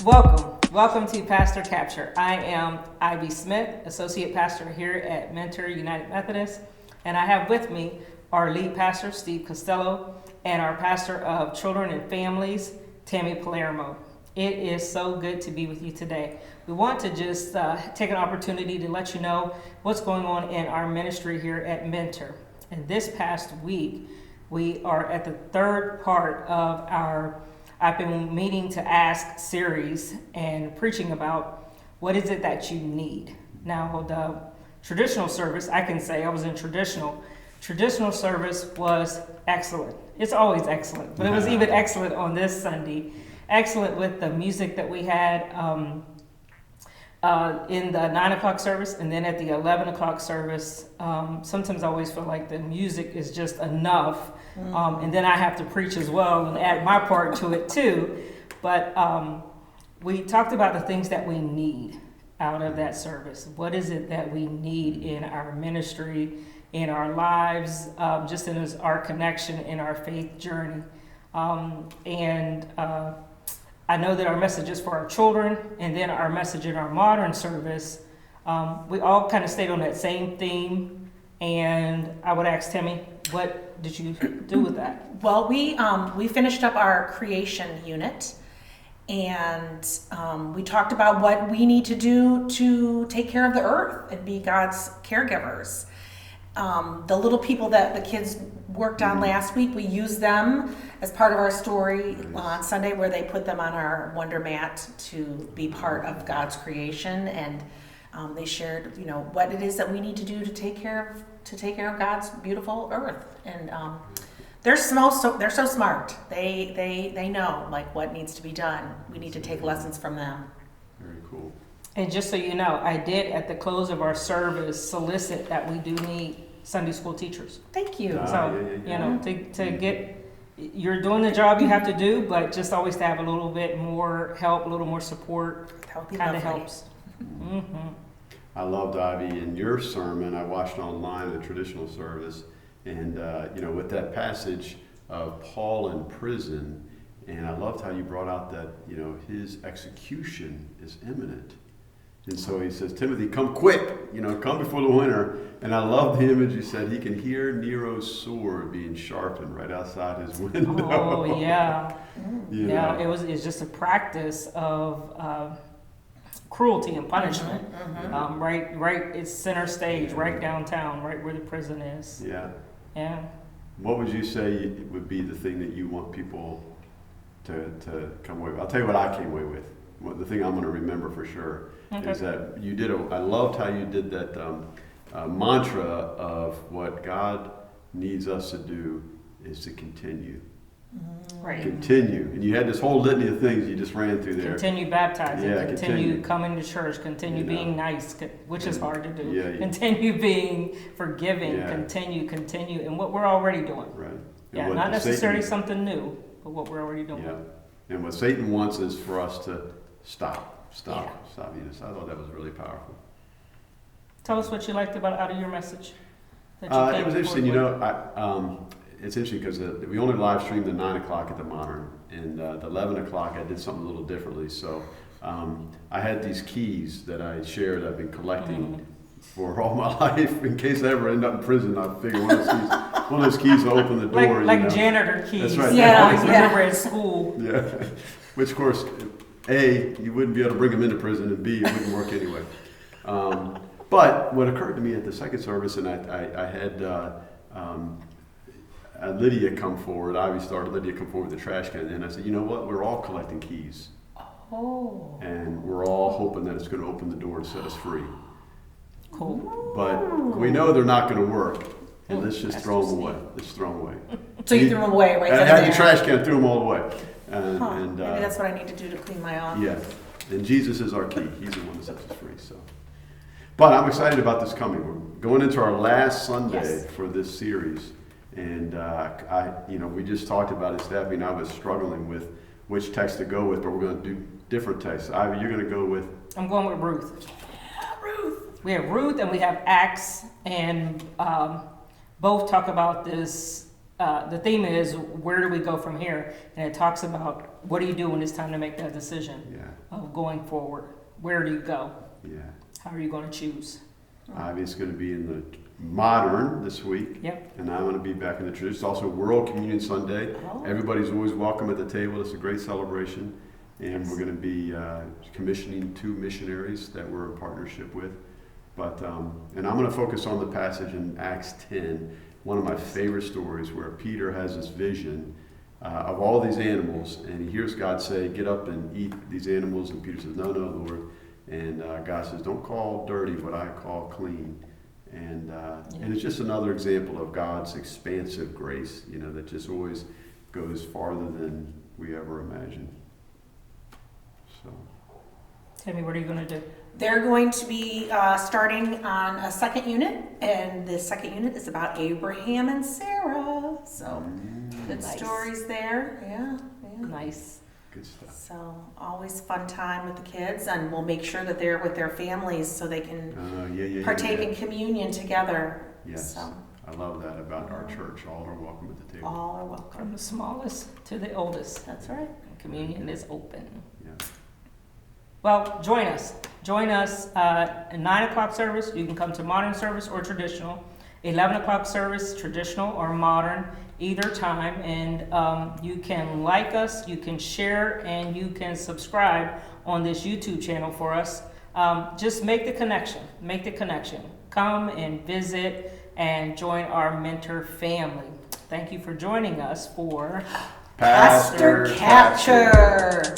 Welcome to Pastor Capture. I am Ivy Smith, Associate Pastor here at Mentor United Methodist, and I have with me our lead pastor, Steve Costello, and our pastor of children and families, Tammy Palermo. It is so good to be with you today. We want to just take an opportunity to let you know what's going on in our ministry here at Mentor. And this past week, we are at the third part of our I've been meaning to ask series and preaching about what is it that you need. Now, the traditional service, I can say I was in traditional service was excellent. It's always excellent, but it was even excellent on this Sunday. Excellent with the music that we had in the 9 o'clock service, and then at the 11 o'clock service. Sometimes I always feel like the music is just enough. And then I have to preach as well and add my part to it too. But we talked about the things that we need out of that service. What is it that we need in our ministry, in our lives, just in our connection in our faith journey? I know that our message is for our children, and then our message in our modern service, we all kind of stayed on that same theme. And I would ask Tammy, what did you do with that? Well, we finished up our creation unit, and we talked about what we need to do to take care of the earth and be God's caregivers. The little people that the kids worked on last week, we used them as part of our story on Sunday, where they put them on our wonder mat to be part of God's creation, and they shared, what it is that we need to do to take care of God's beautiful earth. And they're so smart. They know like what needs to be done. We need to take lessons from them. Very cool. And just so you know, I did at the close of our service solicit that we do need Sunday school teachers. Thank you. To get, you're doing the job you have to do, but just always to have a little bit more help, a little more support, kind of helps. Mm-hmm. I loved, Ivy, in your sermon. I watched online the traditional service, and with that passage of Paul in prison, and I loved how you brought out that his execution is imminent. And so he says, Timothy, come quick, come before the winter. And I love the image you said, he can hear Nero's sword being sharpened right outside his window. Oh, yeah. It's just a practice of cruelty and punishment. Mm-hmm. Right, it's center stage, right downtown, right where the prison is. Yeah. What would you say would be the thing that you want people to come away with? I'll tell you what I came away with. The thing I'm going to remember for sure is that you did. I loved how you did that mantra of what God needs us to do is to continue. Right. Continue. And you had this whole litany of things you just ran through there. Continue baptizing, continue coming to church, continue being nice, which is hard to do. Continue being forgiving, continue, and what we're already doing. Right. Not necessarily something new, but what we're already doing. Yeah. And what Satan wants is for us to stop. I thought that was really powerful. Tell us what you liked out of your message. It was interesting, it's interesting because we only live streamed the 9 o'clock at the Modern, and the 11 o'clock I did something a little differently. So I had these keys that I shared. I've been collecting for all my life in case I ever end up in prison. I figure one of those keys will open the door. Like janitor keys. That's right. Yeah, I remember at school. Yeah, which of course, A, you wouldn't be able to bring them into prison, and B, it wouldn't work anyway. But what occurred to me at the second service, and I had Lydia come forward. Ivy started Lydia come forward with the trash can, and I said, you know what? We're all collecting keys. Oh. And we're all hoping that it's going to open the door to set us free. Cool. But we know they're not going to work, and let's just throw them away. So you threw them away, right? I had the trash can, threw them all away. Maybe that's what I need to do to clean my office. Yeah, and Jesus is our key. He's the one that sets us free. So, but I'm excited about this coming. We're going into our last Sunday for this series, and we just talked about it. Stabby and I was struggling with which text to go with, but we're going to do different texts. Ivy, you're going to go with? I'm going with Ruth. Ruth. We have Ruth and we have Acts, and both talk about this the theme is, where do we go from here? And it talks about, what do you do when it's time to make that decision Yeah. of going forward? Where do you go? Yeah. How are you going to choose? Ivy's going to be in the modern this week. Yep. And I'm going to be back in the tradition. It's also World Communion Sunday. Oh. Everybody's always welcome at the table. It's a great celebration. And we're going to be commissioning 2 missionaries that we're in partnership with. But and I'm going to focus on the passage in Acts 10, one of my favorite stories, where Peter has this vision of all these animals, and he hears God say, "Get up and eat these animals." And Peter says, "No, no, Lord." And God says, "Don't call dirty what I call clean." And it's just another example of God's expansive grace, that just always goes farther than we ever imagined. So. Tammy, what are you going to do? They're going to be starting on a second unit, and the second unit is about Abraham and Sarah. So good Nice. Stories there. Yeah. Nice. Good stuff. So always fun time with the kids, and we'll make sure that they're with their families so they can partake in communion together. Yes. So I love that about our church. All are welcome at the table. all are welcome. From the smallest to the oldest. That's right. Communion is open. Yeah. Well, join us. Join us at 9 o'clock service. You can come to modern service or traditional. 11 o'clock service, traditional or modern, either time. And you can like us, you can share, and you can subscribe on this YouTube channel for us. Just make the connection. Make the connection. Come and visit and join our mentor family. Thank you for joining us for Pastor Capture.